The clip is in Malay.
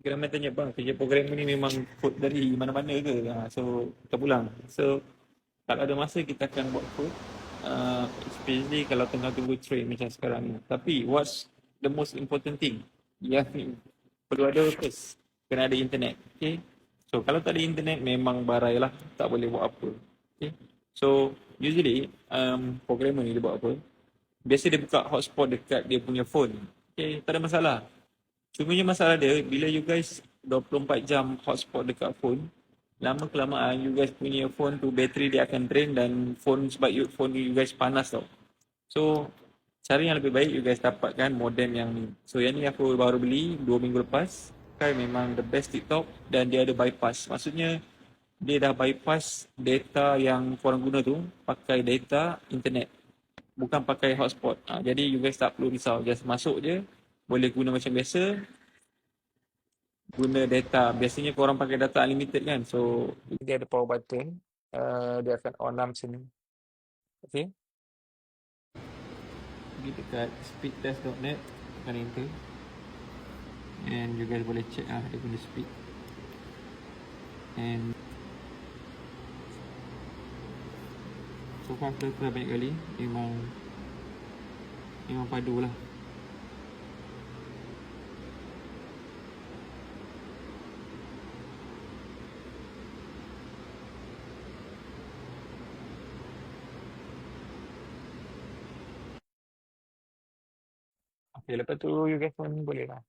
Kita ramai tanya bang, kerja programmer ni memang code dari mana-mana ke? So kita pulang. So kalau ada masa kita akan buat code. Especially kalau tengah tunggu train macam sekarang ni. Tapi what's the most important thing? Ya, perlu ada first. Kena ada internet. Okay. So kalau tak ada internet memang barai lah. Tak boleh buat apa. Okay. So usually programmer ni dia buat apa? Biasa dia buka hotspot dekat dia punya phone. Okay, tak ada masalah. Cumanya masalah dia, bila you guys 24 jam hotspot dekat phone, lama kelamaan you guys punya phone tu bateri dia akan drain dan phone you guys panas tau. So, cara yang lebih baik you guys dapatkan modem yang ni. So, yang ni aku baru beli 2 minggu lepas. Kan memang the best TikTok dan dia ada bypass. Maksudnya, dia dah bypass data yang korang guna tu pakai data internet. Bukan pakai hotspot. Jadi you guys tak perlu risau. Just masuk je. Boleh guna macam biasa, guna data. Biasanya korang pakai data unlimited kan. So dia ada power button. Dia akan on lah macam ni. Okay. Pergi dekat speedtest.net. Tekan enter. And you guys boleh check dia punya speed. And so far aku try banyak kali. Memang padu lah. Okay, lepas tu you guys pun boleh lah